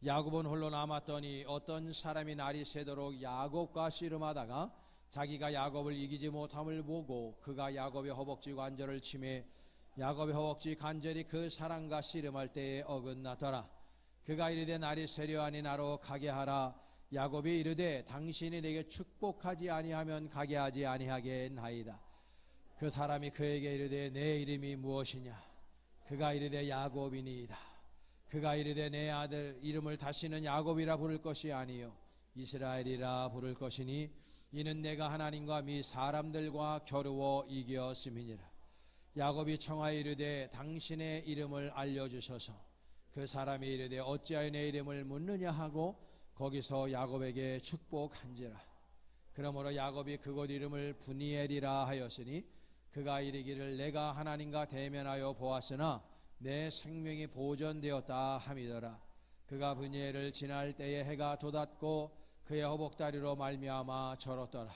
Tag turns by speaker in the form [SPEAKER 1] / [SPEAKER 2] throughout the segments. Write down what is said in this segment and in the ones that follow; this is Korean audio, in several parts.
[SPEAKER 1] 야곱은 홀로 남았더니 어떤 사람이 날이 새도록 야곱과 씨름하다가 자기가 야곱을 이기지 못함을 보고 그가 야곱의 허벅지 관절을 치매 야곱의 허벅지 관절이 그 사람과 씨름할 때에 어긋나더라. 그가 이르되 날이 세려하니 나로 가게 하라. 야곱이 이르되 당신이 내게 축복하지 아니하면 가게 하지 아니하겠나이다. 그 사람이 그에게 이르되 내 이름이 무엇이냐. 그가 이르되 야곱이니이다. 그가 이르되 내 아들 이름을 다시는 야곱이라 부를 것이 아니요 이스라엘이라 부를 것이니 이는 내가 하나님과 미 사람들과 겨루어 이겼음이니라. 야곱이 청하여 이르되 당신의 이름을 알려주소서. 그 사람이 이르되 어찌하여 내 이름을 묻느냐 하고 거기서 야곱에게 축복한지라. 그러므로 야곱이 그곳 이름을 브니엘이라 하였으니 그가 이르기를 내가 하나님과 대면하여 보았으나 내 생명이 보존되었다 함이더라. 그가 브니엘을 지날 때에 해가 돋았고 그의 허벅다리로 말미암아 절었더라.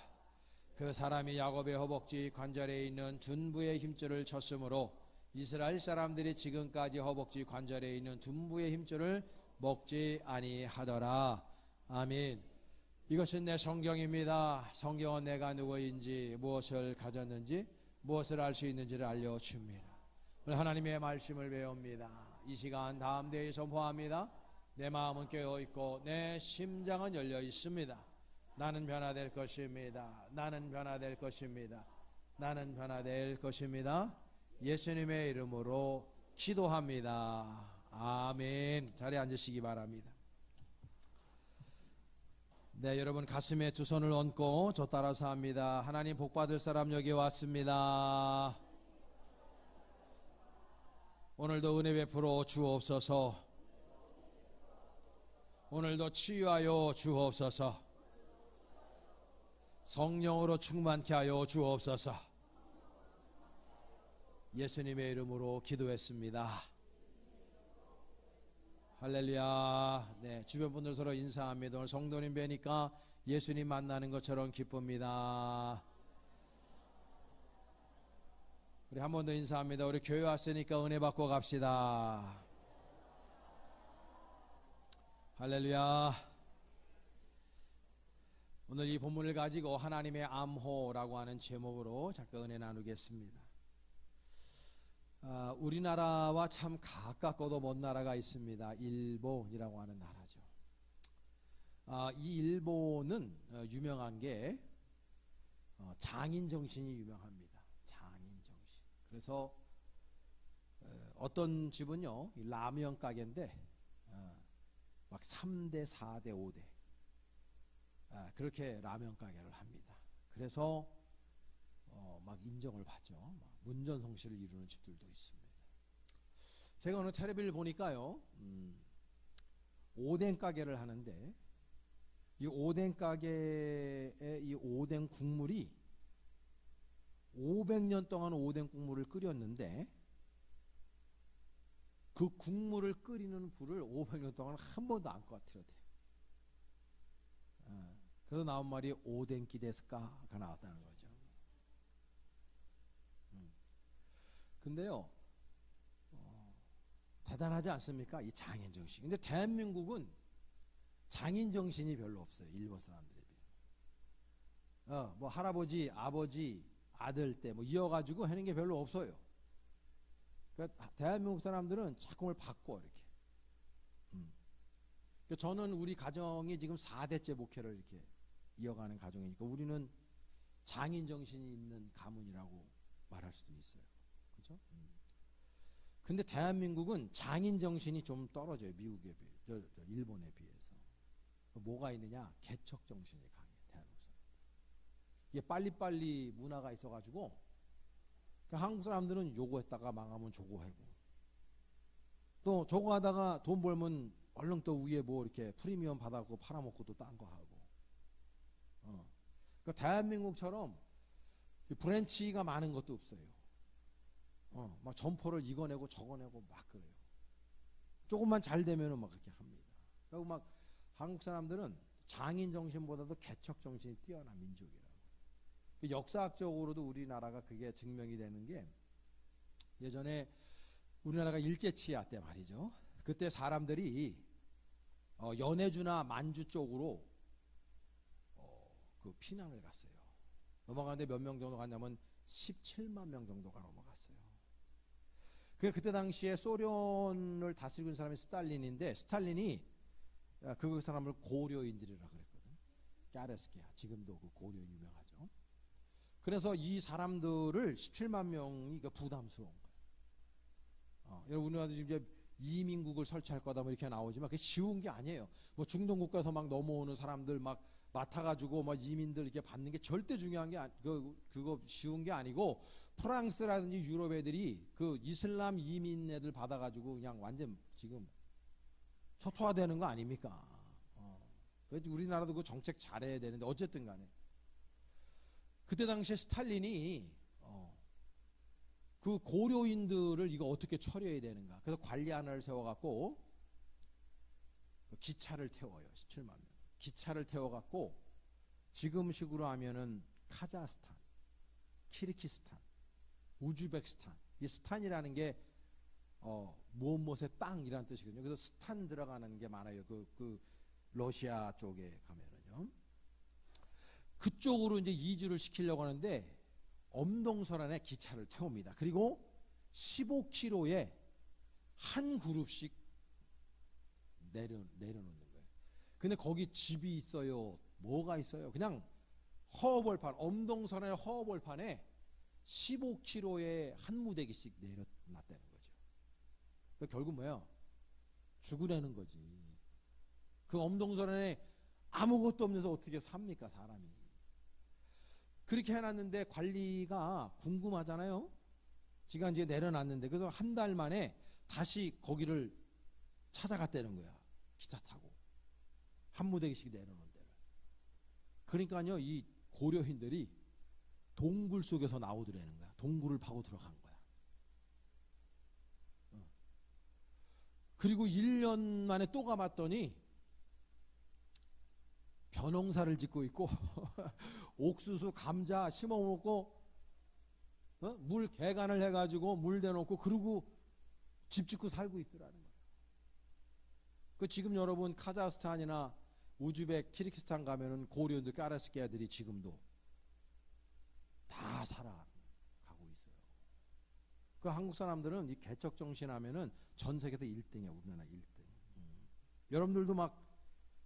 [SPEAKER 1] 그 사람이 야곱의 허벅지 관절에 있는 둔부의 힘줄을 쳤으므로 이스라엘 사람들이 지금까지 허벅지 관절에 있는 둔부의 힘줄을 먹지 아니하더라. 아멘. 이것은 내 성경입니다. 성경은 내가 누구인지 무엇을 가졌는지 무엇을 알 수 있는지를 알려줍니다. 오늘 하나님의 말씀을 배웁니다. 이 시간 다음 대에 선포합니다. 내 마음은 깨어있고 내 심장은 열려 있습니다. 나는 변화될 것입니다. 나는 변화될 것입니다. 나는 변화될 것입니다. 예수님의 이름으로 기도합니다. 아멘. 자리에 앉으시기 바랍니다. 네, 여러분 가슴에 두 손을 얹고 저 따라서 합니다. 하나님 복 받을 사람 여기 왔습니다. 오늘도 은혜 베풀어 주옵소서. 오늘도 치유하여 주옵소서. 성령으로 충만케 하여 주옵소서. 예수님의 이름으로 기도했습니다. 할렐루야. 네, 주변 분들 서로 인사합니다. 오늘 성도님 뵈니까 예수님 만나는 것처럼 기쁩니다. 우리 한 번 더 인사합니다. 우리 교회 왔으니까 은혜 받고 갑시다. 할렐루야. 오늘 이 본문을 가지고 하나님의 암호라고 하는 제목으로 잠깐 은혜 나누겠습니다. 우리나라와 참 가깝고도 먼 나라가 있습니다. 일본이라고 하는 나라죠. 이 일본은 유명한 게 장인 정신이 유명합니다. 장인 정신. 그래서 어떤 집은요 라면 가게인데 막 3대, 4대, 5대 그렇게 라면 가게를 합니다. 그래서 막 인정을 받죠. 막 문전성시를 이루는 집들도 있습니다. 제가 오늘 텔레비를 보니까요, 오뎅 가게를 하는데 이 오뎅 가게의 이 오뎅 국물이 500년 동안 오뎅 국물을 끓였는데 그 국물을 끓이는 불을 500년 동안 한 번도 안 꺼뜨려대. 그래서 나온 말이 오뎅기 데스까가 나왔다는 거죠. 근데요, 대단하지 않습니까? 이 장인 정신. 근데 대한민국은 장인 정신이 별로 없어요. 일본 사람들에 비해. 뭐 할아버지, 아버지, 아들 때 뭐 이어가지고 하는 게 별로 없어요. 그러니까 대한민국 사람들은 작품을 바꿔 이렇게. 그러니까 저는 우리 가정이 지금 4대째 목회를 이렇게 이어가는 가정이니까 우리는 장인 정신이 있는 가문이라고 말할 수도 있어요. 그렇죠? 근데 대한민국은 장인 정신이 좀 떨어져요. 미국에 비해, 일본에 비해서. 뭐가 있느냐? 개척 정신이 강해요. 대한민국 사람들. 이게 빨리빨리 문화가 있어가지고 그러니까 한국 사람들은 요거 했다가 망하면 저거 하고 또 저거 하다가 돈 벌면 얼른 또 위에 뭐 이렇게 프리미엄 받아갖고 팔아먹고 또 딴 거 하고. 그러니까 대한민국처럼 브랜치가 많은 것도 없어요. 막 점포를 이거 내고 저거 내고 막 그래요. 조금만 잘 되면은 막 그렇게 합니다. 그리고 막 한국 사람들은 장인 정신보다도 개척 정신이 뛰어난 민족이라고. 역사학적으로도 우리나라가 그게 증명이 되는 게 예전에 우리나라가 일제치하 때 말이죠. 그때 사람들이 연해주나 만주 쪽으로 그 피난을 갔어요. 넘어가는데 몇 명 정도 갔냐면 17만 명 정도가 넘어갔어요. 그때 당시에 소련을 다스리고 있는 사람이 스탈린인데, 스탈린이 그 사람을 고려인들이라 그랬거든. 까레스키아, 지금도 그 고려인 유명하죠. 그래서 이 사람들을 17만 명이 부담스러운 거예요. 여러분, 우리나라도 지금 이제 이민국을 설치할 거다 뭐 이렇게 나오지만 그게 쉬운 게 아니에요. 뭐 중동 국가에서 막 넘어오는 사람들 막 맡아가지고 막 이민들 이렇게 받는 게 절대 중요한 게 그거 쉬운 게 아니고, 프랑스라든지 유럽 애들이 그 이슬람 이민 애들 받아가지고 그냥 완전 지금 초토화되는 거 아닙니까? 그래서 우리나라도 그 정책 잘해야 되는데, 어쨌든 간에 그때 당시에 스탈린이 그 고려인들을 이거 어떻게 처리해야 되는가, 그래서 관리안을 세워갖고 기차를 태워요. 17만 명 기차를 태워갖고 지금식으로 하면은 카자흐스탄, 키르기스탄, 우즈베키스탄, 이 스탄이라는 게 무엇의 땅이라는 뜻이거든요. 그래서 스탄 들어가는 게 많아요. 그 러시아 쪽에 가면은요. 그쪽으로 이제 이주를 시키려고 하는데 엄동설안에 기차를 태웁니다. 그리고 15km에 한 그룹씩 내려놓는 거예요. 근데 거기 집이 있어요? 뭐가 있어요? 그냥 허허벌판, 엄동설안의 허허벌판에 15km에 한 무대기씩 내려놨다는 거죠. 그러니까 결국 뭐예요? 죽으라는 거지. 그 엄동설안에 아무것도 없는데서 어떻게 삽니까, 사람이? 그렇게 해놨는데 관리가 궁금하잖아요. 지가 이제 내려놨는데, 그래서 한 달 만에 다시 거기를 찾아갔다는 거야. 기차 타고 한 무대기씩 내려놓은 데를. 그러니까요, 이 고려인들이 동굴 속에서 나오더라는 거야. 동굴을 파고 들어간 거야. 그리고 1년 만에 또 가봤더니 벼농사를 짓고 있고 옥수수, 감자 심어먹고 물 개간을 해가지고 물 대놓고 그러고 집 짓고 살고 있더라는 거예요. 그 지금 여러분 카자흐스탄이나 우즈벡, 키르기스탄 가면은 고려인들, 까라스키아들이 지금도 다 살아가고 있어요. 그 한국 사람들은 이 개척 정신 하면은 전 세계에서 1등이야. 우리나라 1등. 여러분들도 막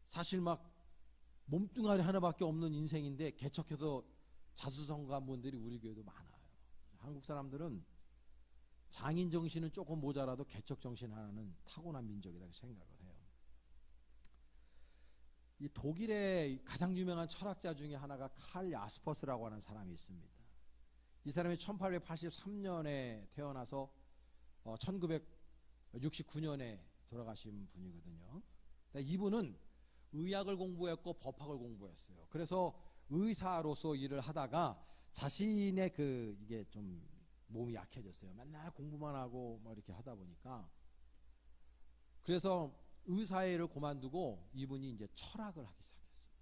[SPEAKER 1] 사실 막 몸뚱아리 하나밖에 없는 인생인데 개척해서 자수성가한 분들이 우리 교회도 많아요. 한국 사람들은 장인 정신은 조금 모자라도 개척 정신 하나는 타고난 민족이라고 생각을 해요. 이 독일의 가장 유명한 철학자 중에 하나가 칼 야스퍼스라고 하는 사람이 있습니다. 이 사람이 1883년에 태어나서 1969년에 돌아가신 분이거든요. 이분은 의학을 공부했고 법학을 공부했어요. 그래서 의사로서 일을 하다가 자신의 이게 좀 몸이 약해졌어요. 맨날 공부만 하고 뭐 이렇게 하다 보니까. 그래서 의사의 일을 그만두고 이분이 이제 철학을 하기 시작했어요.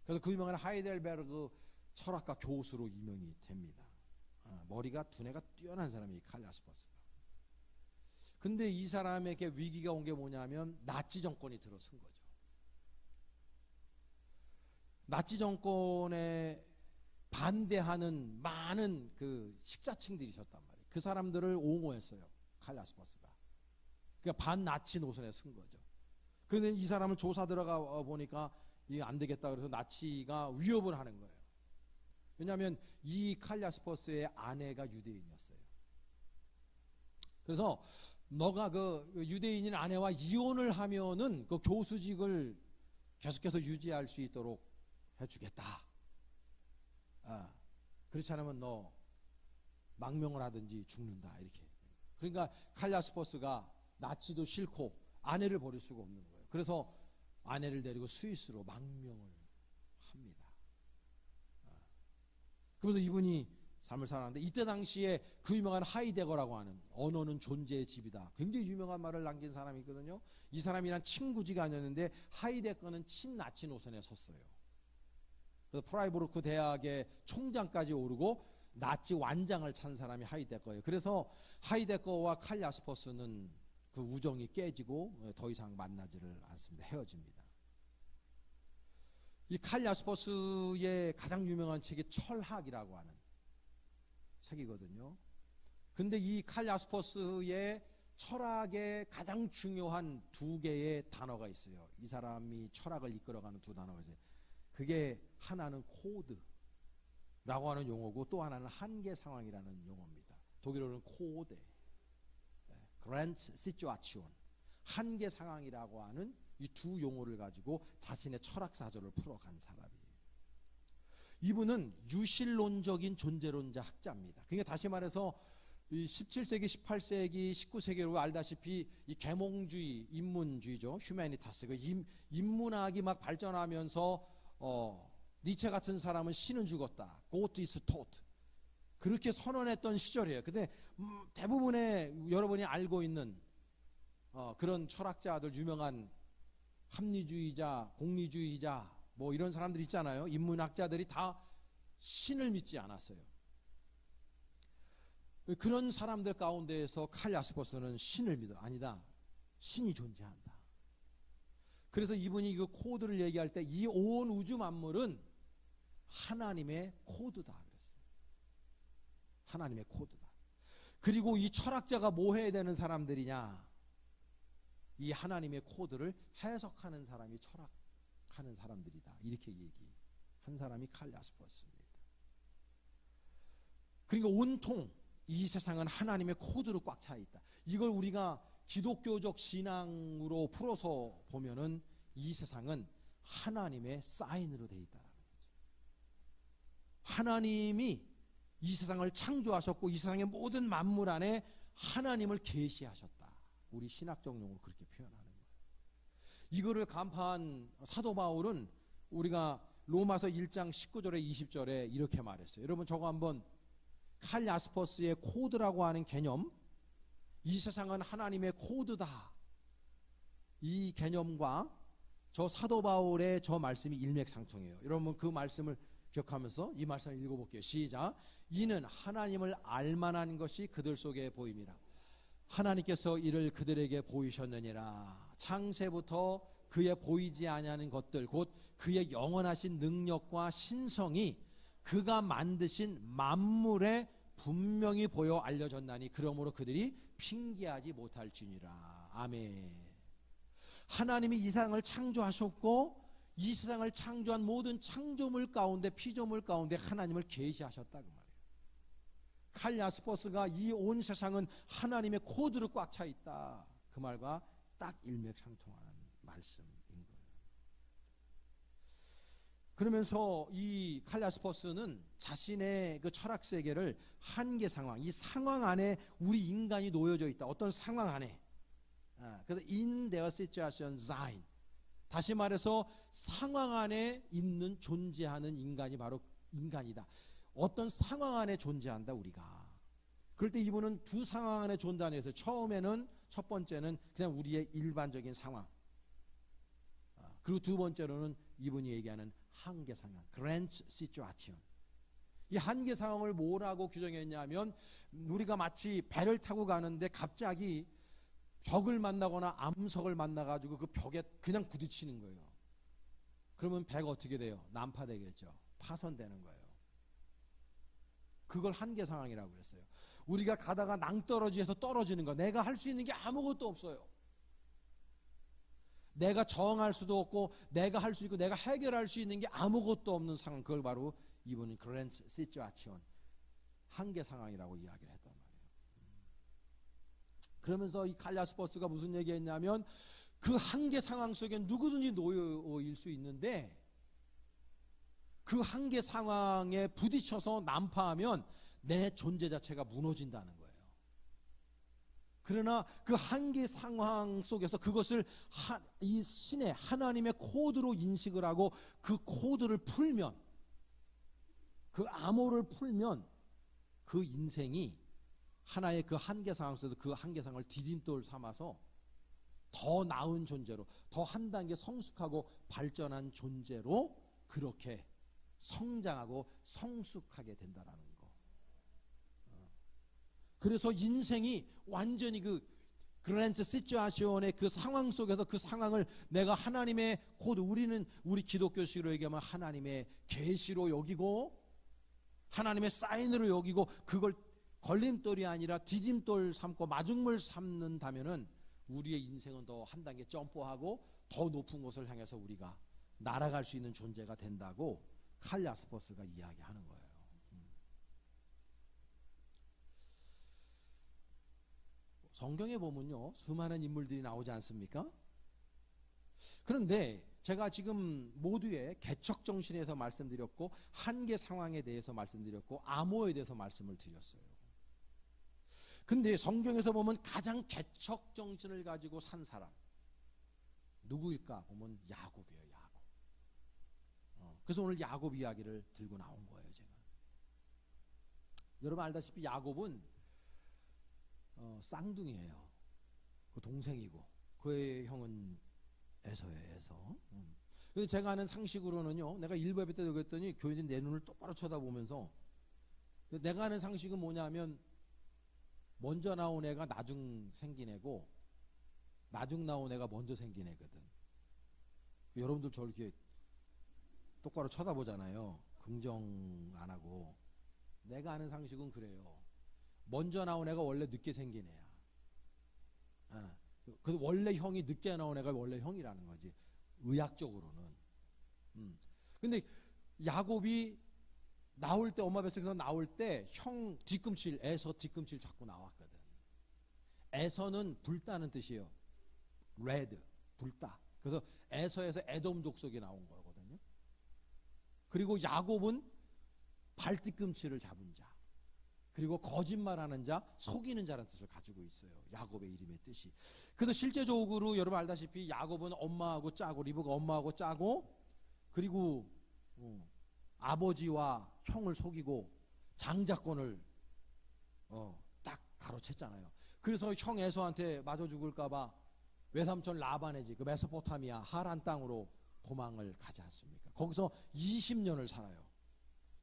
[SPEAKER 1] 그래서 그 유명한 하이델베르그 철학과 교수로 유명이 됩니다. 머리가 두뇌가 뛰어난 사람이 칼 야스퍼스가. 근데 이 사람에게 위기가 온 게 뭐냐면 나치 정권이 들어선 거죠. 나치 정권에 반대하는 많은 그 식자층들이 있었단 말이에요. 그 사람들을 옹호했어요, 칼 야스퍼스가. 그러니까 반나치 노선에 쓴 거죠. 그런데 이 사람을 조사 들어가 보니까 이게 안 되겠다 그래서 나치가 위협을 하는 거예요. 왜냐하면 이 칼 야스퍼스의 아내가 유대인이었어요. 그래서 너가 그 유대인인 아내와 이혼을 하면은 그 교수직을 계속해서 유지할 수 있도록 해주겠다. 그렇지 않으면 너 망명을 하든지 죽는다. 이렇게. 그러니까 칼 야스퍼스가 나치도 싫고 아내를 버릴 수가 없는 거예요. 그래서 아내를 데리고 스위스로 망명을 합니다. 그러면서 이분이 삶을 살았는데, 이때 당시에 그 유명한 하이데거라고 하는 언어는 존재의 집이다, 굉장히 유명한 말을 남긴 사람이 있거든요. 이 사람이란 친구지가 아니었는데 하이데거는 친나치 노선에 섰어요. 그래서 프라이부르크 대학의 총장까지 오르고 나치 완장을 찬 사람이 하이데거예요. 그래서 하이데거와 칼 야스퍼스는 그 우정이 깨지고 더 이상 만나지를 않습니다. 헤어집니다. 이 칼 야스퍼스의 가장 유명한 책이 철학이라고 하는 책이거든요. 근데 이 칼 야스퍼스의 철학의 가장 중요한 두 개의 단어가 있어요. 이 사람이 철학을 이끌어가는 두 단어가 있어요. 그게 하나는 코드라고 하는 용어고 또 하나는 한계 상황이라는 용어입니다. 독일어로는 코데, 그랜츠 시츄아치온, 한계 상황이라고 하는 이 두 용어를 가지고 자신의 철학 사조를 풀어간 사람이에요. 이분은 유실론적인 존재론자 학자입니다. 그러니까 다시 말해서 이 17세기, 18세기, 19세기로 알다시피 이 계몽주의, 인문주의죠. 휴메니타스. 그 인문학이 막 발전하면서 니체 같은 사람은 신은 죽었다. Gott ist tot. 그렇게 선언했던 시절이에요. 근데 대부분의 여러분이 알고 있는 그런 철학자들, 유명한 합리주의자, 공리주의자 뭐 이런 사람들 있잖아요. 인문학자들이 다 신을 믿지 않았어요. 그런 사람들 가운데에서 칼 야스퍼스는 신을 믿어. 아니다. 신이 존재한다. 그래서 이분이 그 코드를 얘기할 때 이 온 우주 만물은 하나님의 코드다 그랬어요. 하나님의 코드다. 그리고 이 철학자가 뭐 해야 되는 사람들이냐? 이 하나님의 코드를 해석하는 사람이 철학하는 사람들이다. 이렇게 얘기한 사람이 칼 야스퍼스입니다. 그러니까 온통 이 세상은 하나님의 코드로 꽉 차 있다. 이걸 우리가 기독교적 신앙으로 풀어서 보면은 이 세상은 하나님의 사인으로 되어 있다는 거죠. 하나님이 이 세상을 창조하셨고 이 세상의 모든 만물 안에 하나님을 계시하셨다. 우리 신학적 용어로 그렇게 표현하는 거예요. 이거를 간파한 사도 바울은 우리가 로마서 1장 19절에 20절에 이렇게 말했어요. 여러분 저거 한번 칼 야스퍼스의 코드라고 하는 개념, 이 세상은 하나님의 코드다. 이 개념과 저 사도 바울의 저 말씀이 일맥상통해요. 여러분 그 말씀을 기억하면서 이 말씀을 읽어볼게요. 시작. 이는 하나님을 알만한 것이 그들 속에 보임이라. 하나님께서 이를 그들에게 보이셨느니라. 창세부터 그의 보이지 아니하는 것들 곧 그의 영원하신 능력과 신성이 그가 만드신 만물에 분명히 보여 알려졌나니 그러므로 그들이 핑계하지 못할지니라. 아멘. 하나님이 이 세상을 창조하셨고 이 세상을 창조한 모든 창조물 가운데 피조물 가운데 하나님을 계시하셨다 그 말이에요. 칼 야스퍼스가 이 온 세상은 하나님의 코드로 꽉 차 있다. 그 말과 딱 일맥상통하는 말씀인 거예요. 그러면서 이 칼 야스퍼스는 자신의 그 철학 세계를 한계 상황, 이 상황 안에 우리 인간이 놓여져 있다. 어떤 상황 안에. 그래서 in their situation sein. 다시 말해서 상황 안에 있는 존재하는 인간이 바로 인간이다. 어떤 상황 안에 존재한다 우리가. 그럴 때 이분은 두 상황 안에 존재하는 것을 처음에는 첫 번째는 그냥 우리의 일반적인 상황. 그리고 두 번째로는 이분이 얘기하는 한계 상황, 그랜츠 시츄아치온. 이 한계 상황을 뭐라고 규정했냐면 우리가 마치 배를 타고 가는데 갑자기 벽을 만나거나 암석을 만나가지고 그 벽에 그냥 부딪히는 거예요. 그러면 배가 어떻게 돼요? 난파되겠죠. 파손되는 거예요. 그걸 한계 상황이라고 그랬어요. 우리가 가다가 낭떠러지에서 떨어지는 거, 내가 할 수 있는 게 아무것도 없어요. 내가 정할 수도 없고 내가 할 수 있고 내가 해결할 수 있는 게 아무것도 없는 상황, 그걸 바로 이분은 그랜츠 시츄아치온, 한계 상황이라고 이야기를 했단 말이에요. 그러면서 이 칼 야스퍼스가 무슨 얘기했냐면 그 한계 상황 속에 누구든지 놓여일 수 있는데 그 한계 상황에 부딪혀서 난파하면 내 존재 자체가 무너진다는 거예요. 그러나 그 한계 상황 속에서 그것을 이 신의 하나님의 코드로 인식을 하고 그 코드를 풀면, 그 암호를 풀면 그 인생이 하나의 그 한계 상황 속에서 그 한계 상황을 디딤돌 삼아서 더 나은 존재로, 더 한 단계 성숙하고 발전한 존재로 그렇게 성장하고 성숙하게 된다라는 거. 그래서 인생이 완전히 그 그랜트 시츄에이션의 그 상황 속에서 그 상황을 내가 하나님의 코드, 우리 기독교식으로 얘기하면 하나님의 계시로 여기고 하나님의 사인으로 여기고 그걸 걸림돌이 아니라 디딤돌 삼고 마중물 삼는다면은 우리의 인생은 더 한 단계 점프하고 더 높은 곳을 향해서 우리가 날아갈 수 있는 존재가 된다고 칼 야스퍼스가 이야기하는 거예요. 성경에 보면요, 수많은 인물들이 나오지 않습니까? 그런데 제가 지금 모두의 개척 정신에서 말씀드렸고 한계 상황에 대해서 말씀드렸고 암호에 대해서 말씀을 드렸어요. 근데 성경에서 보면 가장 개척 정신을 가지고 산 사람 누구일까 보면 야곱이에요. 야곱. 그래서 오늘 야곱 이야기를 들고 나온 거예요. 제가. 여러분 알다시피 야곱은 쌍둥이에요. 그 동생이고 그의 형은 에서예요. 에서. 근데 제가 아는 상식으로는요, 내가 일부 예배 때 그랬더니 교인들이 내 눈을 똑바로 쳐다보면서 내가 아는 상식은 뭐냐면 먼저 나온 애가 나중 생긴 애고 나중 나온 애가 먼저 생긴 애거든. 여러분들 저를 이렇게 똑바로 쳐다보잖아요. 긍정 안 하고. 내가 아는 상식은 그래요. 먼저 나온 애가 원래 늦게 생긴 애야. 그 원래 형이 늦게 나온 애가 원래 형이라는 거지. 의학적으로는. 근데 야곱이 나올 때 엄마 뱃속에서 나올 때 형 뒤꿈칠 에서 뒤꿈칠 잡고 나왔거든. 에서는 불따는 뜻이에요. 레드 불따. 그래서 에서에서 에돔 족속이 나온 거거든요. 그리고 야곱은 발뒤꿈치를 잡은 자. 그리고 거짓말하는 자, 속이는 자라는 뜻을 가지고 있어요. 야곱의 이름의 뜻이. 그래서 실제적으로 여러분 알다시피 야곱은 엄마하고 짜고 리브가 엄마하고 짜고 그리고 아버지와 형을 속이고 장자권을 딱 가로챘잖아요. 그래서 형 에서한테 맞아 죽을까봐 외삼촌 라반의 집, 그 메소포타미아 하란 땅으로 도망을 가지 않습니까? 거기서 20년을 살아요.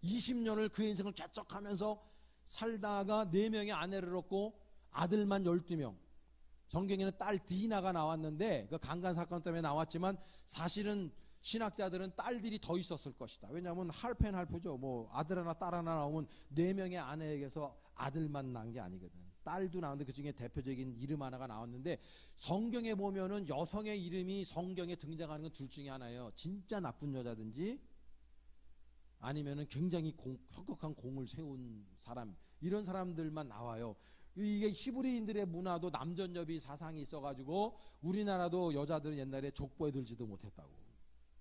[SPEAKER 1] 20년을 그 인생을 개척하면서 살다가 4명의 아내를 얻고 아들만 12명. 성경에는 딸 디나가 나왔는데 그 강간 사건 때문에 나왔지만 사실은 신학자들은 딸들이 더 있었을 것이다. 왜냐하면 할펜할프죠. 뭐 아들 하나 딸 하나 나오면 4명의 아내에게서 아들만 난 게 아니거든. 딸도 나왔는데 그 중에 대표적인 이름 하나가 나왔는데 성경에 보면은 여성의 이름이 성경에 등장하는 건 둘 중에 하나예요. 진짜 나쁜 여자든지 아니면은 굉장히 혁혁한 공을 세운 사람, 이런 사람들만 나와요. 이게 히브리인들의 문화도 남전여비 사상이 있어가지고 우리나라도 여자들은 옛날에 족보에 들지도 못했다고.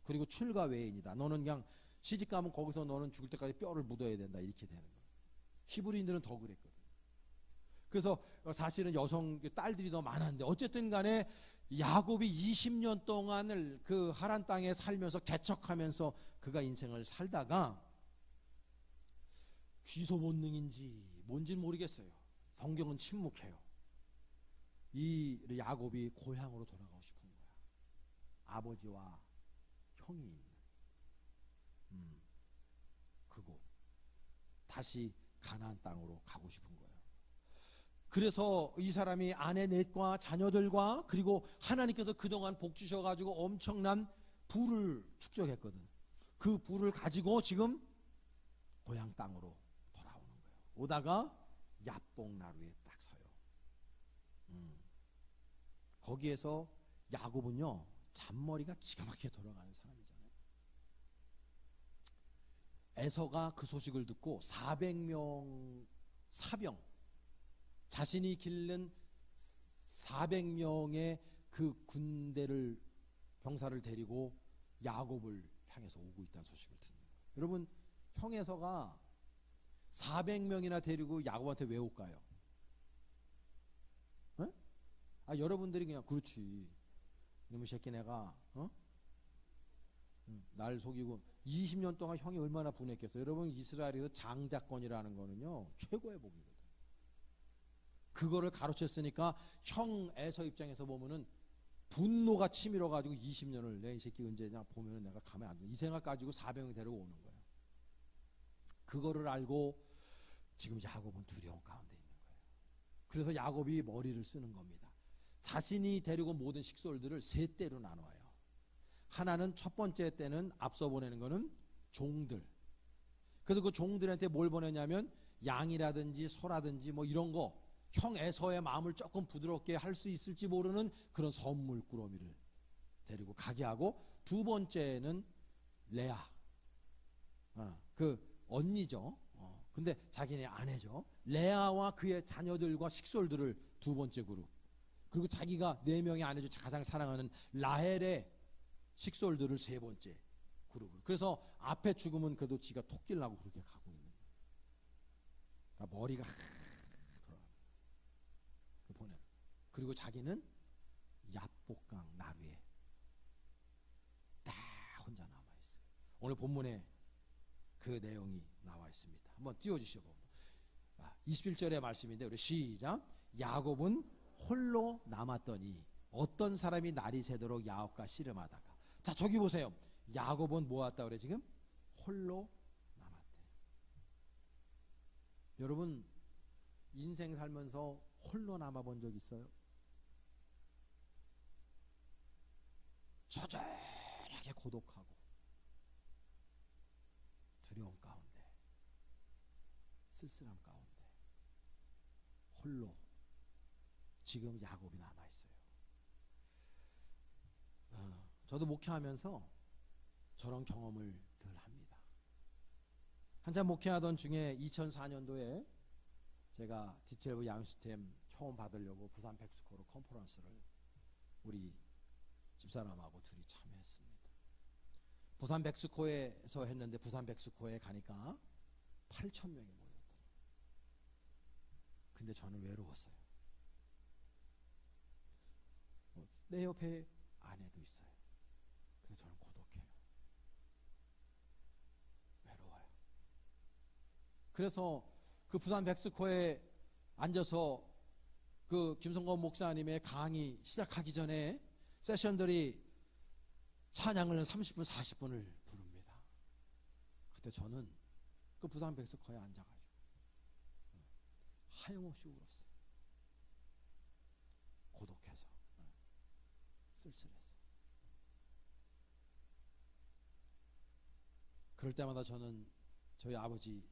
[SPEAKER 1] 그리고 출가 외인이다. 너는 그냥 시집가면 거기서 너는 죽을 때까지 뼈를 묻어야 된다. 이렇게 되는 거예요. 히브리인들은 더 그랬거든. 그래서 사실은 여성 딸들이 더 많았는데 어쨌든 간에 야곱이 20년 동안을 그 하란 땅에 살면서 개척하면서 그가 인생을 살다가 귀소 본능인지 뭔지는 모르겠어요. 성경은 침묵해요. 이 야곱이 고향으로 돌아가고 싶은 거야. 아버지와 형이 있는 그곳, 다시 가나안 땅으로 가고 싶은 거예요. 그래서 이 사람이 아내 넷과 자녀들과 그리고 하나님께서 그동안 복 주셔가지고 엄청난 부를 축적했거든. 그 부를 가지고 지금 고향 땅으로 돌아오는 거예요. 오다가 야복나루에 딱 서요. 거기에서 야곱은요 잔머리가 기가 막히게 돌아가는 사람이잖아요. 에서가 그 소식을 듣고 400명 사병, 자신이 기른 400명의 그 군대를 병사를 데리고 야곱을 향해서 오고 있다는 소식을 듣는 거예요. 여러분 형 에서가 400명이나 데리고 야곱한테 왜 올까요? 에? 여러분들이 그냥 그렇지 이놈의 새끼 내가 날 속이고 20년 동안 형이 얼마나 분했겠어요. 여러분 이스라엘에서 장자권이라는 거는요 최고의 복이거든. 그거를 가로챘으니까 형 에서 입장에서 보면은 분노가 치밀어 가지고 20년을 내 이 새끼 언제냐 보면은 내가 가면 안 돼. 이 생각 가지고 400명 데리고 오는 거예요. 그거를 알고 지금 야곱은 두려움 가운데 있는 거예요. 그래서 야곱이 머리를 쓰는 겁니다. 자신이 데리고 모든 식솔들을 세 때로 나눠요. 하나는 첫 번째 때는 앞서 보내는 거는 종들. 그래서 그 종들한테 뭘 보내냐면 양이라든지 소라든지 뭐 이런 거, 형 에서의 마음을 조금 부드럽게 할 수 있을지 모르는 그런 선물 꾸러미를 데리고 가게 하고, 두 번째는 레아, 그 언니죠. 근데 자기네 아내죠. 레아와 그의 자녀들과 식솔들을 두 번째 그룹, 그리고 자기가 네 명의 아내 중 가장 사랑하는 라헬의 식솔들을 세 번째 그룹을. 그래서 앞에 죽으면 그래도 지가 토끼를 나고 그렇게 가고 있는 거예요. 그러니까 머리가 보내. 그리고 자기는 야복강 나루에 딱 혼자 남아 있어요. 오늘 본문에 그 내용이 나와 있습니다. 한번 띄워주시죠. 21절의 말씀인데 우리 시작. 야곱은 홀로 남았더니 어떤 사람이 날이 새도록 야곱과 씨름하다가. 자, 저기 보세요. 야곱은 뭐 왔다 그래 지금? 홀로 남았대. 여러분 인생 살면서 홀로 남아본 적 있어요? 처절하게 고독하고 두려움 가운데, 쓸쓸함 가운데 홀로 지금 야곱이 남아있어요. 저도 목회하면서 저런 경험을 늘 합니다. 한참 목회하던 중에 2004년도에 제가 D12 양시스템 처음 받으려고 부산 백스코로 컨퍼런스를 우리 집사람하고 둘이 참여했습니다. 부산 백스코에서 했는데 부산 백스코에 가니까 8,000명이 모였더라고요. 근데 저는 외로웠어요. 내 옆에 아내도 있어요. 근데 저는 고독해요. 외로워요. 그래서 그 부산 백스코에 앉아서 그 김성건 목사님의 강의 시작하기 전에 세션들이 찬양을 30분 40분을 부릅니다. 그때 저는 그 부산 백스코에 앉아가지고 하염없이 울었어요. 고독해서, 쓸쓸해서. 그럴 때마다 저는 저희 아버지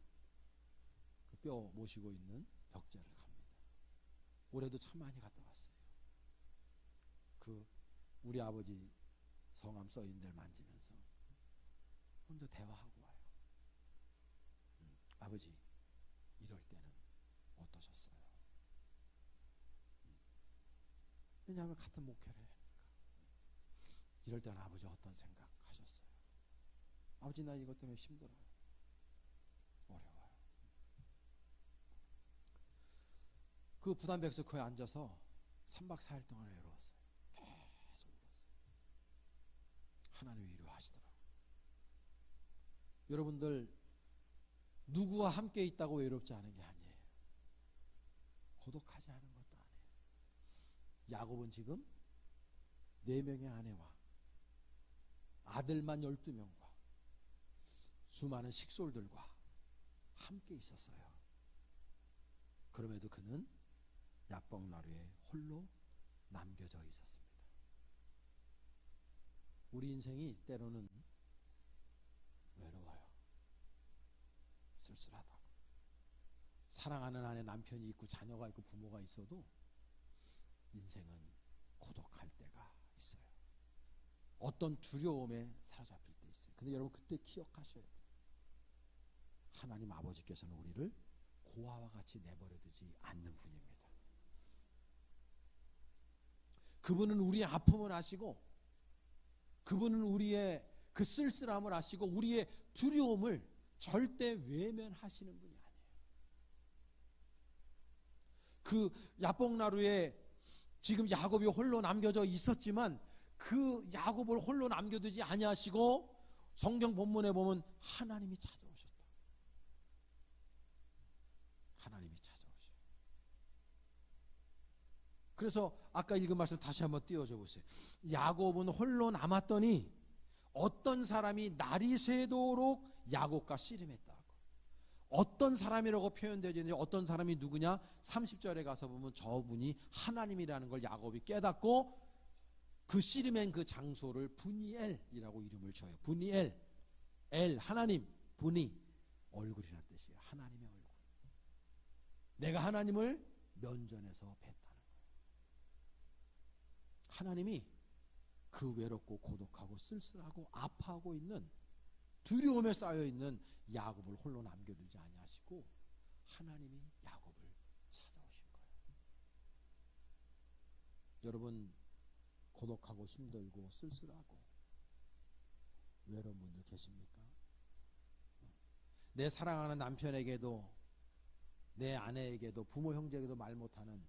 [SPEAKER 1] 그 뼈 모시고 있는 벽제를 갑니다. 올해도 참 많이 갔다 왔어요. 그 우리 아버지 성함 써있는 데를 만지면서 혼자 대화하고 와요. 아버지 이럴 때는 어떠셨어요? 왜냐하면 같은 목회를 하니까. 이럴 때는 아버지 어떤 생각 하셨어요? 아버지 나 이것 때문에 힘들어요. 어려워요. 그 부산 백스코에 앉아서 3박 4일 동안 외로웠어요. 계속 울었어요. 하나님 위로하시더라고요. 여러분들 누구와 함께 있다고 외롭지 않은 게 아니에요. 고독하지 않은 것도 아니에요. 야곱은 지금 4명의 아내와 아들만 12명과 수많은 식솔들과 함께 있었어요. 그럼에도 그는 야복나루에 홀로 남겨져 있었습니다. 우리 인생이 때로는 외로워요. 쓸쓸하다고. 사랑하는 아내 남편이 있고 자녀가 있고 부모가 있어도 인생은 고독할 때가 있어요. 어떤 두려움에 사로잡힐 때 있어요. 근데 여러분 그때 기억하셔야 돼요. 하나님 아버지께서는 우리를 고아와 같이 내버려 두지 않는 분입니다. 그분은 우리의 아픔을 아시고, 그분은 우리의 그 쓸쓸함을 아시고, 우리의 두려움을 절대 외면하시는 분이 아니에요. 그 야복나루에 지금 야곱이 홀로 남겨져 있었지만 그 야곱을 홀로 남겨두지 아니하시고 성경 본문에 보면 하나님이 찾아오셨다. 하나님이 찾아오셔요. 그래서 아까 읽은 말씀 다시 한번 띄워줘 보세요. 야곱은 홀로 남았더니 어떤 사람이 날이 새도록 야곱과 씨름했다고. 어떤 사람이라고 표현되어 있는지, 어떤 사람이 누구냐? 30절에 가서 보면 저분이 하나님이라는 걸 야곱이 깨닫고 그 씨름한 그 장소를 브니엘이라고 이름을 줘요. 브니엘, 엘 하나님, 브니 얼굴이라는 뜻이에요. 하나님의 얼굴. 내가 하나님을 면전에서 뵀다는 거예요. 하나님이 그 외롭고 고독하고 쓸쓸하고 아파하고 있는, 두려움에 쌓여있는 야곱을 홀로 남겨두지 아니하시고 하나님이 야곱을 찾아오신 거예요. 여러분, 고독하고 힘들고 쓸쓸하고 외로운 분들 계십니까? 내 사랑하는 남편에게도, 내 아내에게도, 부모 형제에게도 말 못하는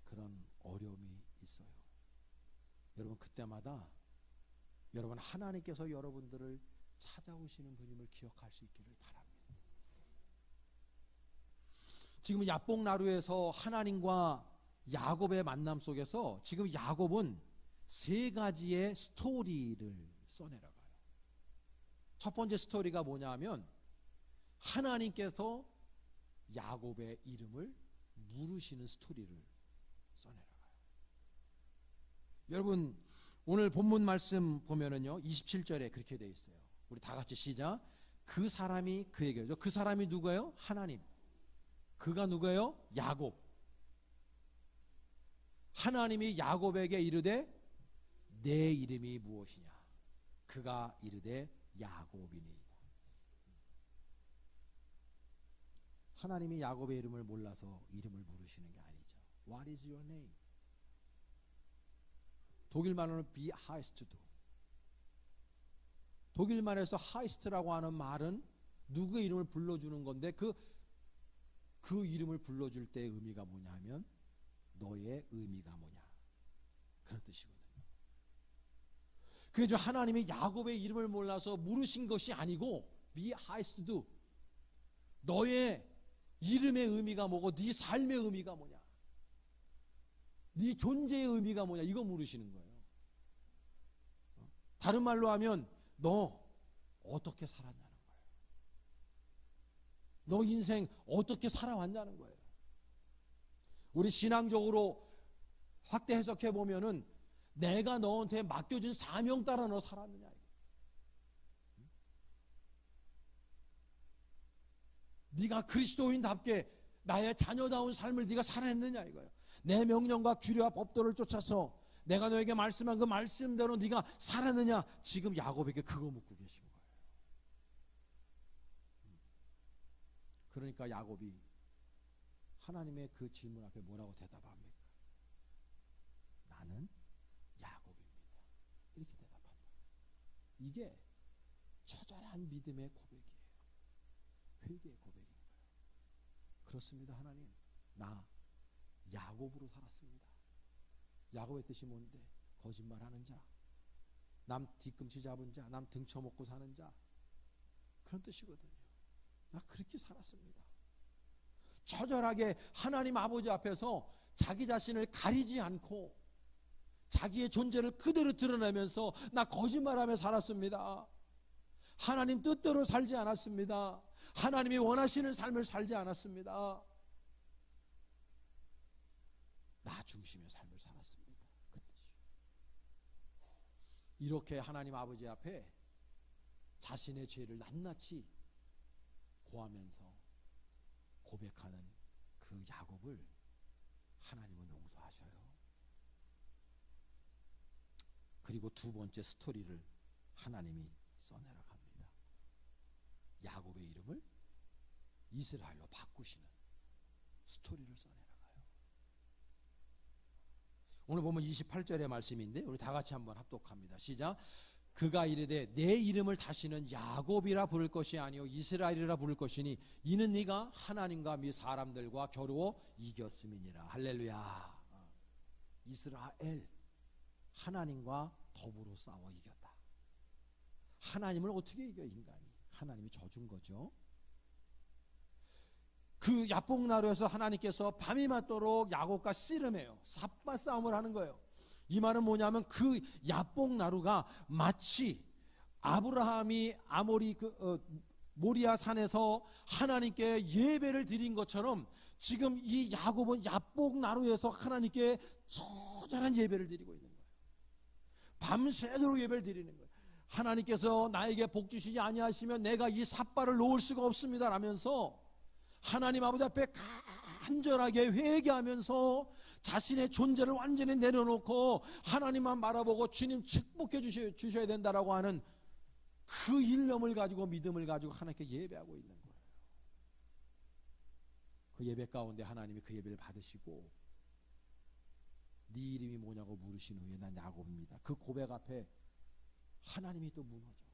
[SPEAKER 1] 그런 어려움이 있어요. 여러분, 그때마다 여러분, 하나님께서 여러분들을 찾아오시는 분임을 기억할 수 있기를 바랍니다. 지금 야복나루에서 하나님과 야곱의 만남 속에서 지금 야곱은 세 가지의 스토리를 써내려가요. 첫 번째 스토리가 뭐냐 하면 하나님께서 야곱의 이름을 물으시는 스토리를 써내려가요. 여러분, 오늘 본문 말씀 보면은요 27절에 그렇게 되어 있어요. 우리 다 같이 시작. 그 사람이 그에게죠. 그 사람이 누구예요? 하나님. 그가 누구예요? 야곱. 하나님이 야곱에게 이르되 내 이름이 무엇이냐? 그가 이르되 야곱이니이다. 하나님이 야곱의 이름을 몰라서 이름을 물으시는 게 아니죠. What is your name? 독일말로는 be highest do. 독일말에서 하이스트라고 하는 말은 누구의 이름을 불러주는 건데 그 이름을 불러줄 때의 의미가 뭐냐 하면 너의 의미가 뭐냐, 그런 뜻이거든요. 그래서 하나님이 야곱의 이름을 몰라서 물으신 것이 아니고 be highest do. 너의 이름의 의미가 뭐고 네 삶의 의미가 뭐냐, 네 존재의 의미가 뭐냐, 이거 물으시는 거예요. 다른 말로 하면 너 어떻게 살았냐는 거예요. 너 인생 어떻게 살아왔냐는 거예요. 우리 신앙적으로 확대 해석해 보면은 내가 너한테 맡겨준 사명 따라 너 살았느냐, 네가 그리스도인답게 나의 자녀다운 삶을 네가 살아냈느냐 이거예요. 내 명령과 규례와 법도를 쫓아서 내가 너에게 말씀한 그 말씀대로 네가 살았느냐, 지금 야곱에게 그거 묻고 계신 거예요. 그러니까 야곱이 하나님의 그 질문 앞에 뭐라고 대답합니까? 나는 야곱입니다. 이렇게 대답합니다. 이게 처절한 믿음의 고백이에요. 회개의 고백인 거예요. 그렇습니다. 하나님, 나 야곱으로 살았습니다. 야곱의 뜻이 뭔데? 거짓말하는 자, 남 뒤꿈치 잡은 자, 남 등쳐먹고 사는 자, 그런 뜻이거든요. 나 그렇게 살았습니다. 처절하게 하나님 아버지 앞에서 자기 자신을 가리지 않고 자기의 존재를 그대로 드러내면서 나 거짓말하며 살았습니다. 하나님 뜻대로 살지 않았습니다. 하나님이 원하시는 삶을 살지 않았습니다. 나 중심의 삶을 살았습니다. 그 뜻이에요. 이렇게 하나님 아버지 앞에 자신의 죄를 낱낱이 고하면서 고백하는 그 야곱을 하나님은 용서하셔요. 그리고 두 번째 스토리를 하나님이 써내려 갑니다. 야곱의 이름을 이스라엘로 바꾸시는 스토리를 써내려가요. 오늘 보면 28절의 말씀인데 우리 다 같이 한번 합독합니다. 시작. 그가 이르되 내 이름을 다시는 야곱이라 부를 것이 아니요 이스라엘이라 부를 것이니 이는 네가 하나님과 미 사람들과 겨루어 이겼음이니라. 할렐루야. 이스라엘, 하나님과 더불어 싸워 이겼다. 하나님을 어떻게 이겨 인간이? 하나님이 져준 거죠. 그 야복나루에서 하나님께서 밤이 맞도록 야곱과 씨름해요. 삿바 싸움을 하는 거예요. 이 말은 뭐냐면 그 야복나루가 마치 아브라함이 아모리 모리아 산에서 하나님께 예배를 드린 것처럼 지금 이 야곱은 야복 나루에서 하나님께 처절한 예배를 드리고 있는 거예요. 밤새도록 예배를 드리는 거예요. 하나님께서 나에게 복 주시지 아니하시면 내가 이 삿발을 놓을 수가 없습니다 라면서 하나님 아버지 앞에 간절하게 회개하면서 자신의 존재를 완전히 내려놓고 하나님만 바라보고 주님 축복해 주셔야 된다라고 하는 그 일념을 가지고 믿음을 가지고 하나님께 예배하고 있는 거예요. 그 예배 가운데 하나님이 그 예배를 받으시고 네 이름이 뭐냐고 물으신 후에 난 야곱입니다. 그 고백 앞에 하나님이 또 무너져.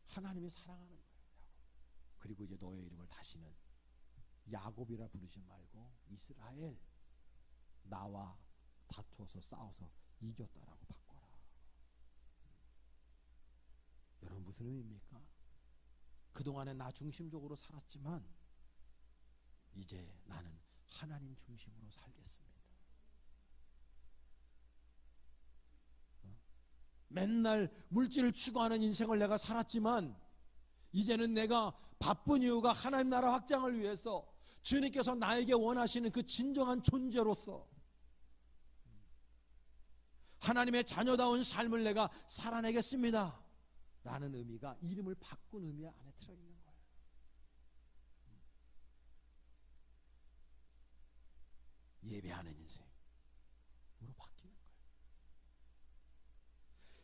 [SPEAKER 1] 하나님이 사랑하는 거예요. 야곱. 그리고 이제 너의 이름을 다시는 야곱이라 부르지 말고 이스라엘, 나와 다투어서 싸워서 이겼다라고 바꿔라. 여러분 무슨 의미입니까? 그동안에 나 중심적으로 살았지만 이제 나는 하나님 중심으로 살겠습니다. 맨날 물질을 추구하는 인생을 내가 살았지만 이제는 내가 바쁜 이유가 하나님 나라 확장을 위해서 주님께서 나에게 원하시는 그 진정한 존재로서 하나님의 자녀다운 삶을 내가 살아내겠습니다 라는 의미가 이름을 바꾼 의미 안에 들어있는 거예요. 예배하는 인생으로 바뀌는 거예요.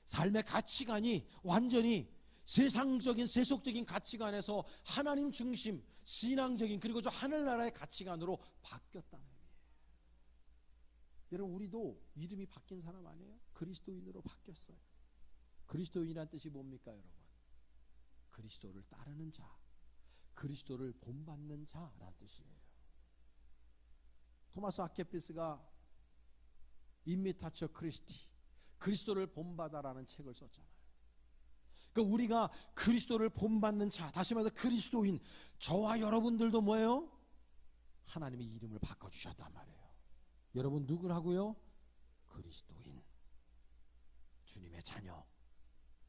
[SPEAKER 1] 삶의 가치관이 완전히 세상적인 세속적인 가치관에서 하나님 중심 신앙적인 그리고 저 하늘나라의 가치관으로 바뀌었다는 의미예요. 여러분 우리도 이름이 바뀐 사람 아니에요? 그리스도인으로 바뀌었어요. 그리스도인이란 뜻이 뭡니까 여러분? 그리스도를 따르는 자, 그리스도를 본받는 자라는 뜻이에요. 토마스 아퀴나스가 임미타처 크리스티, 그리스도를 본받아라는 책을 썼잖아요. 그러니까 우리가 그리스도를 본받는 자, 다시 말해서 그리스도인, 저와 여러분들도 뭐예요? 하나님의 이름을 바꿔주셨단 말이에요. 여러분 누구라고요? 그리스도인, 주님의 자녀,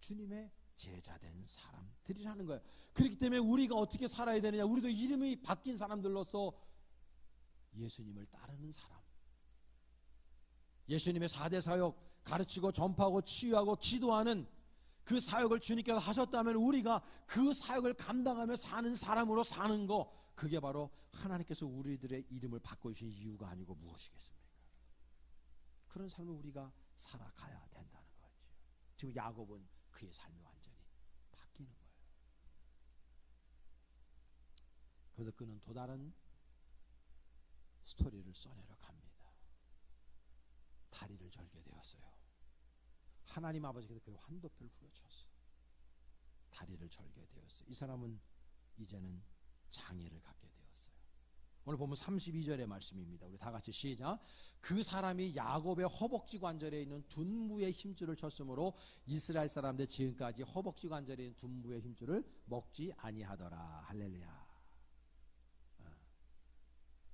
[SPEAKER 1] 주님의 제자된 사람들이라는 거예요. 그렇기 때문에 우리가 어떻게 살아야 되느냐, 우리도 이름이 바뀐 사람들로서 예수님을 따르는 사람, 예수님의 4대 사역 가르치고 전파하고 치유하고 기도하는 그 사역을 주님께서 하셨다면 우리가 그 사역을 감당하며 사는 사람으로 사는 거, 그게 바로 하나님께서 우리들의 이름을 바꿔주신 이유가 아니고 무엇이겠습니까? 그런 삶을 우리가 살아가야 된다는 거죠. 지금 야곱은 그의 삶이 완전히 바뀌는 거예요. 그래서 그는 또 다른 스토리를 써내려 갑니다. 다리를 절게 되었어요. 하나님 아버지께서 그 환도표를 후려쳤어요. 다리를 절게 되었어요. 이 사람은 이제는 장애를 갖게 되었어요. 오늘 보면 32절의 말씀입니다. 우리 다 같이 시작. 그 사람이 야곱의 허벅지 관절에 있는 둔부의 힘줄을 쳤으므로 이스라엘 사람들 지금까지 허벅지 관절에 있는 둔부의 힘줄을 먹지 아니하더라. 할렐루야.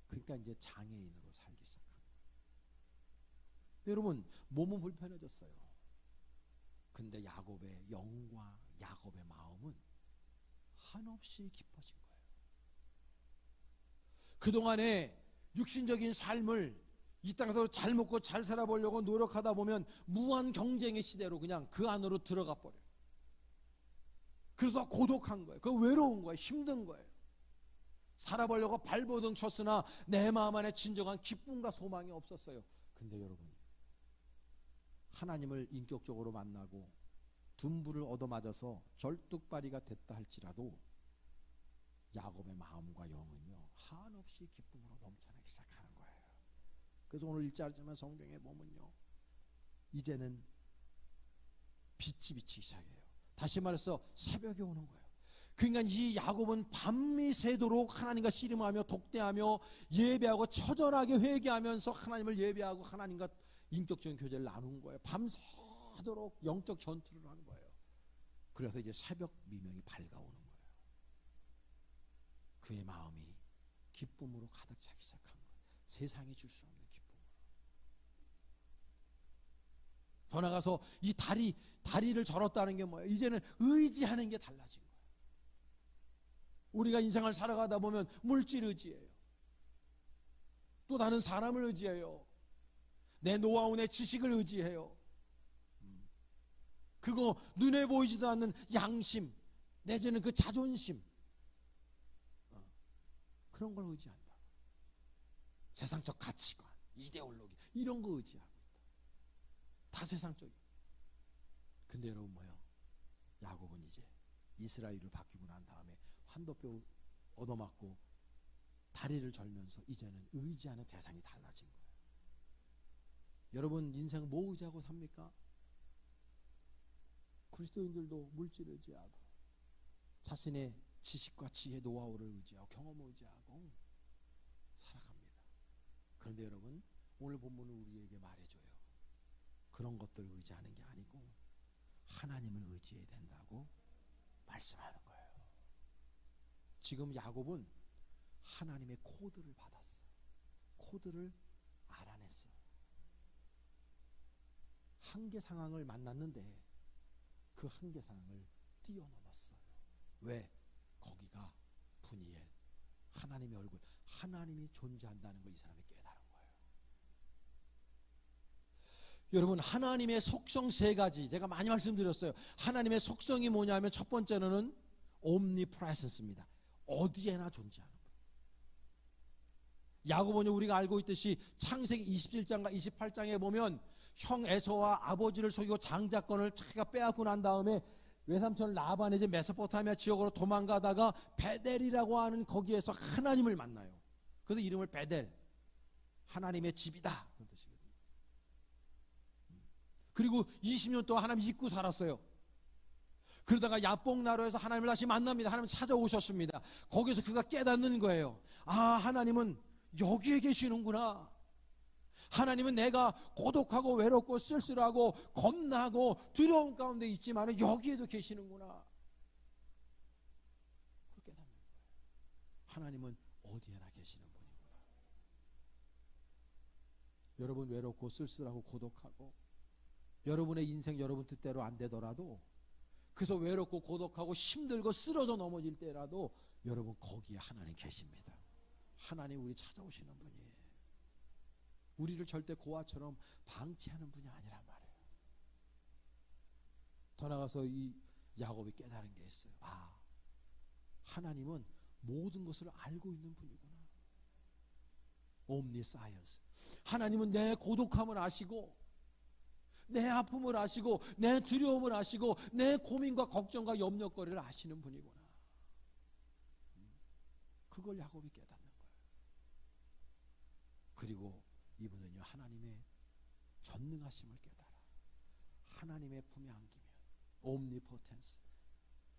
[SPEAKER 1] 그러니까 이제 장애인으로 살기 시작한 거예요. 여러분 몸은 불편해졌어요. 근데 야곱의 영과 야곱의 마음은 한없이 깊어진 거예요. 그동안에 육신적인 삶을 이 땅에서 잘 먹고 잘 살아보려고 노력하다 보면 무한 경쟁의 시대로 그냥 그 안으로 들어가 버려요. 그래서 고독한 거예요. 그 외로운 거예요. 힘든 거예요. 살아보려고 발버둥 쳤으나 내 마음 안에 진정한 기쁨과 소망이 없었어요. 근데 여러분 하나님을 인격적으로 만나고 둔부를 얻어맞아서 절뚝발이가 됐다 할지라도 야곱의 마음과 영은요 한없이 기쁨으로 넘쳐나기 시작하는 거예요. 그래서 오늘 읽지 않지만 성경에 보면요 이제는 빛이 비치기 시작해요. 다시 말해서 새벽이 오는 거예요. 그러니까 이 야곱은 밤이 새도록 하나님과 씨름하며 독대하며 예배하고 처절하게 회개하면서 하나님을 예배하고 하나님과 인격적인 교제를 나눈 거예요. 밤새도록 영적 전투를 하는 거예요. 그래서 이제 새벽 미명이 밝아오는 거예요. 그의 마음이 기쁨으로 가득 차기 시작한 거예요. 세상이 줄 수 없는 기쁨으로. 더 나가서 이 다리를 절었다는 게 뭐예요? 이제는 의지하는 게 달라진 거예요. 우리가 인생을 살아가다 보면 물질 의지해요. 또 다른 사람을 의지해요. 내 노하우, 내 지식을 의지해요. 그거 눈에 보이지도 않는 양심, 내지는 그 자존심, 그런 걸 의지한다. 세상적 가치관, 이데올로기, 이런 거 의지하고 있다. 다 세상적이에요. 근데 여러분 뭐요? 야곱은 이제 이스라엘을 바뀌고 난 다음에 환도뼈 얻어맞고 다리를 절면서 이제는 의지하는 대상이 달라진 거예요. 여러분 인생 뭐 의지하고 삽니까? 그리스도인들도 물질 의지하고 자신의 지식과 지혜, 노하우를 의지하고 경험을 의지하고 살아갑니다. 그런데 여러분 오늘 본문은 우리에게 말해줘요. 그런 것들을 의지하는 게 아니고 하나님을 의지해야 된다고 말씀하는 거예요. 지금 야곱은 하나님의 코드를 받았어요. 코드를 알아냈어요. 한계 상황을 만났는데 그 한계 상황을 뛰어넘었어요. 왜? 거기가 분이엘, 하나님의 얼굴, 하나님이 존재한다는 걸 이 사람이 깨달은 거예요. 여러분 하나님의 속성 세 가지 제가 많이 말씀드렸어요. 하나님의 속성이 뭐냐면 첫 번째로는 omnipresence입니다. 어디에나 존재하는 거예요. 야고보는 우리가 알고 있듯이 창세기 27장과 28장에 보면 형 에서와 아버지를 속이고 장자권을 자기가 빼앗고 난 다음에 외삼촌 라반의 이제 메소포타미아 지역으로 도망가다가 베델이라고 하는 거기에서 하나님을 만나요. 그래서 이름을 베델, 하나님의 집이다 그런 뜻이거든요. 그리고 20년 동안 하나님 잊고 살았어요. 그러다가 야복나루에서 하나님을 다시 만납니다. 하나님 찾아오셨습니다. 거기서 그가 깨닫는 거예요. 아, 하나님은 여기에 계시는구나. 하나님은 내가 고독하고 외롭고 쓸쓸하고 겁나고 두려움 가운데 있지만 여기에도 계시는구나. 그걸 깨닫는 거예요. 하나님은 어디에나 계시는 분이구나. 여러분 외롭고 쓸쓸하고 고독하고 여러분의 인생 여러분 뜻대로 안 되더라도 그래서 외롭고 고독하고 힘들고 쓰러져 넘어질 때라도 여러분 거기에 하나님 계십니다. 하나님 우리 찾아오시는 분이에요. 우리를 절대 고아처럼 방치하는 분이 아니란 말이에요. 더 나가서 이 야곱이 깨달은 게 있어요. 아, 하나님은 모든 것을 알고 있는 분이구나. 옴니사이언스. 하나님은 내 고독함을 아시고 내 아픔을 아시고 내 두려움을 아시고 내 고민과 걱정과 염려거리를 아시는 분이구나. 그걸 야곱이 깨닫는 거예요. 그리고 이분은요 하나님의 전능하심을 깨달아 하나님의 품에 안기면 옴니포텐스,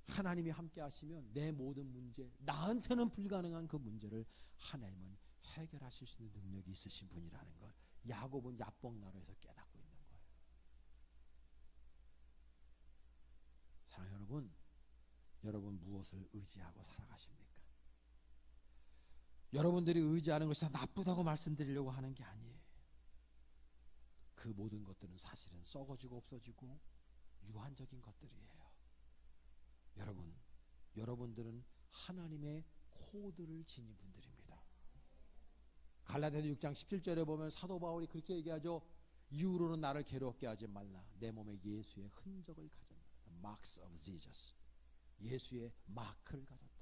[SPEAKER 1] 하나님이 함께 하시면 내 모든 문제, 나한테는 불가능한 그 문제를 하나님은 해결하실 수 있는 능력이 있으신 분이라는 걸 야곱은 야복나루에서 깨닫고 있는 거예요. 사랑하는 여러분, 여러분 무엇을 의지하고 살아가십니까? 여러분들이 의지하는 것이 다 나쁘다고 말씀드리려고 하는 게 아니에요. 그 모든 것들은 사실은 썩어지고 없어지고 유한적인 것들이에요. 여러분들은 하나님의 코드를 지닌 분들입니다. 갈라디아서 6장 17절에 보면 사도 바울이 그렇게 얘기하죠. 이후로는 나를 괴롭게 하지 말라. 내 몸에 예수의 흔적을 가졌다. Marks of Jesus. 예수의 마크를 가졌다.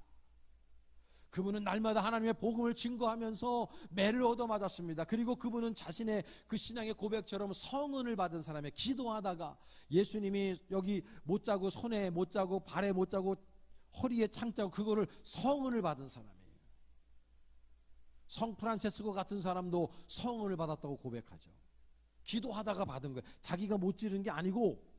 [SPEAKER 1] 그분은 날마다 하나님의 복음을 증거하면서 매를 얻어맞았습니다. 그리고 그분은 자신의 그 신앙의 고백처럼 성은을 받은 사람의 기도하다가 예수님이 여기 못 자고 손에 못 자고 발에 못 자고 허리에 창 자고 그거를 성은을 받은 사람이에요. 성 프란체스코 같은 사람도 성은을 받았다고 고백하죠. 기도하다가 받은 거예요. 자기가 못 지른 게 아니고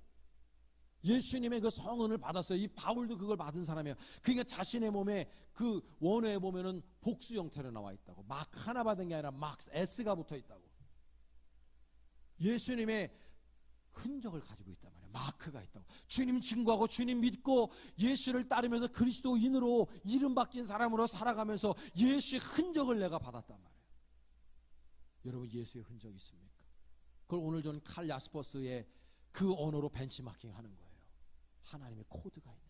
[SPEAKER 1] 예수님의 그 성은을 받았어요. 이 바울도 그걸 받은 사람이에요. 그러니까 자신의 몸에 그 원어에 보면은 복수 형태로 나와 있다고. 마크 하나 받은 게 아니라 마크 S가 붙어 있다고. 예수님의 흔적을 가지고 있단 말이에요. 마크가 있다고. 주님 증거하고 주님 믿고 예수를 따르면서 그리스도인으로 이름 바뀐 사람으로 살아가면서 예수의 흔적을 내가 받았단 말이에요. 여러분 예수의 흔적이 있습니까? 그걸 오늘 저는 칼 야스퍼스의 그 언어로 벤치마킹 하는 거예요. 하나님의 코드가 있냐.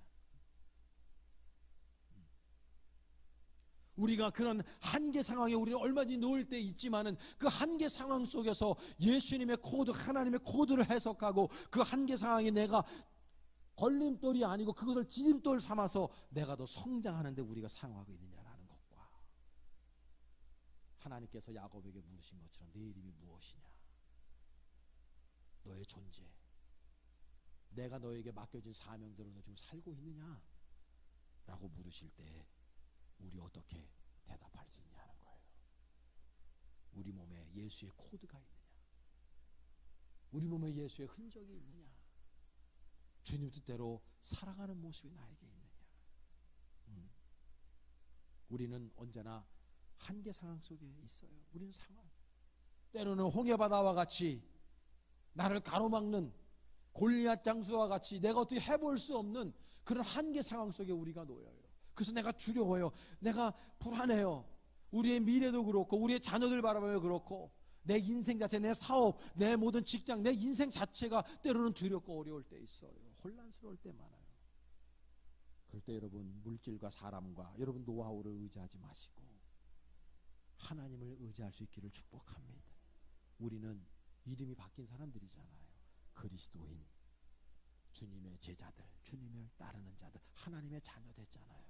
[SPEAKER 1] 우리가 그런 한계 상황에 우리는 얼마든지 놓을 때 있지만은 그 한계 상황 속에서 예수님의 코드, 하나님의 코드를 해석하고 그 한계 상황에 내가 걸림돌이 아니고 그것을 디딤돌 삼아서 내가 더 성장하는 데 우리가 사용하고 있느냐라는 것과, 하나님께서 야곱에게 물으신 것처럼 내 이름이 무엇이냐, 너의 존재, 내가 너에게 맡겨진 사명대로 너 지금 살고 있느냐 라고 물으실 때 우리 어떻게 대답할 수 있냐는 거예요. 우리 몸에 예수의 코드가 있느냐, 우리 몸에 예수의 흔적이 있느냐, 주님 뜻대로 살아가는 모습이 나에게 있느냐. 우리는 언제나 한계 상황 속에 있어요. 우리는 상황, 때로는 홍해바다와 같이 나를 가로막는 골리앗 장수와 같이 내가 어떻게 해볼 수 없는 그런 한계 상황 속에 우리가 놓여요. 그래서 내가 두려워요. 내가 불안해요. 우리의 미래도 그렇고 우리의 자녀들 바라보며 그렇고 내 인생 자체, 내 사업, 내 모든 직장, 내 인생 자체가 때로는 두렵고 어려울 때 있어요. 혼란스러울 때 많아요. 그럴 때 여러분, 물질과 사람과 여러분 노하우를 의지하지 마시고 하나님을 의지할 수 있기를 축복합니다. 우리는 이름이 바뀐 사람들이잖아요. 그리스도인, 주님의 제자들, 주님을 따르는 자들, 하나님의 자녀 됐잖아요.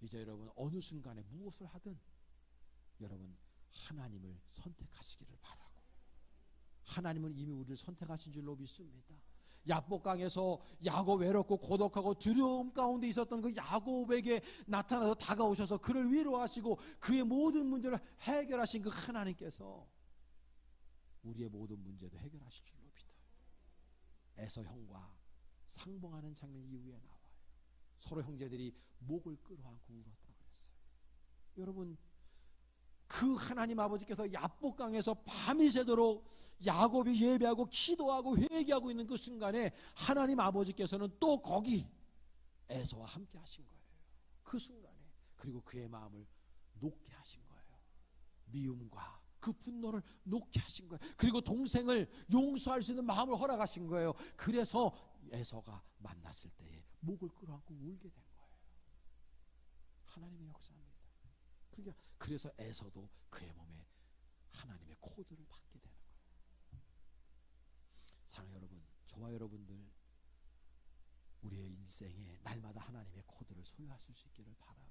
[SPEAKER 1] 이제 여러분 어느 순간에 무엇을 하든 여러분 하나님을 선택하시기를 바라고, 하나님은 이미 우리를 선택하신 줄로 믿습니다. 야복강에서 야곱 외롭고 고독하고 두려움 가운데 있었던 그 야곱에게 나타나서 다가오셔서 그를 위로하시고 그의 모든 문제를 해결하신 그 하나님께서 우리의 모든 문제도 해결하실 줄로 믿어요. 에서 형과 상봉하는 장면 이후에 나와요. 서로 형제들이 목을 끌어안고 울었다고 했어요. 여러분, 그 하나님 아버지께서 야복강에서 밤이 새도록 야곱이 예배하고 기도하고 회개하고 있는 그 순간에 하나님 아버지께서는 또 거기 에서와 함께 하신 거예요. 그 순간에. 그리고 그의 마음을 녹게 하신 거예요. 미움과 그 분노를 녹게 하신 거예요. 그리고 동생을 용서할 수 있는 마음을 허락하신 거예요. 그래서 에서가 만났을 때에 목을 끌어안고 울게 된 거예요. 하나님의 역사입니다. 그래서 에서도 그의 몸에 하나님의 코드를 받게 되는 거예요. 사랑하는 여러분, 저와 여러분들 우리의 인생에 날마다 하나님의 코드를 소유하실 수 있기를 바라고,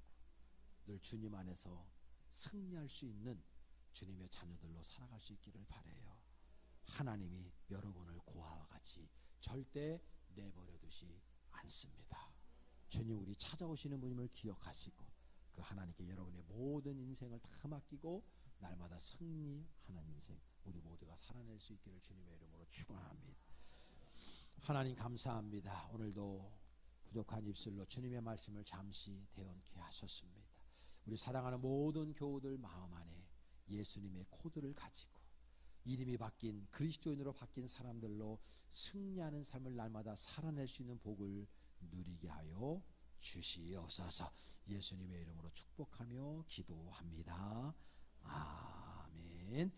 [SPEAKER 1] 늘 주님 안에서 승리할 수 있는 주님의 자녀들로 살아갈 수 있기를 바라요. 하나님이 여러분을 고아와 같이 절대 내버려 두지 않습니다. 주님 우리 찾아오시는 분임을 기억하시고 그 하나님께 여러분의 모든 인생을 다 맡기고 날마다 승리하는 인생 우리 모두가 살아낼 수 있기를 주님의 이름으로 축원합니다. 하나님 감사합니다. 오늘도 부족한 입술로 주님의 말씀을 잠시 대언케 하셨습니다. 우리 사랑하는 모든 교우들 마음 안에 예수님의 코드를 가지고 이름이 바뀐 그리스도인으로 바뀐 사람들로 승리하는 삶을 날마다 살아낼 수 있는 복을 누리게 하여 주시옵소서. 예수님의 이름으로 축복하며 기도합니다. 아멘.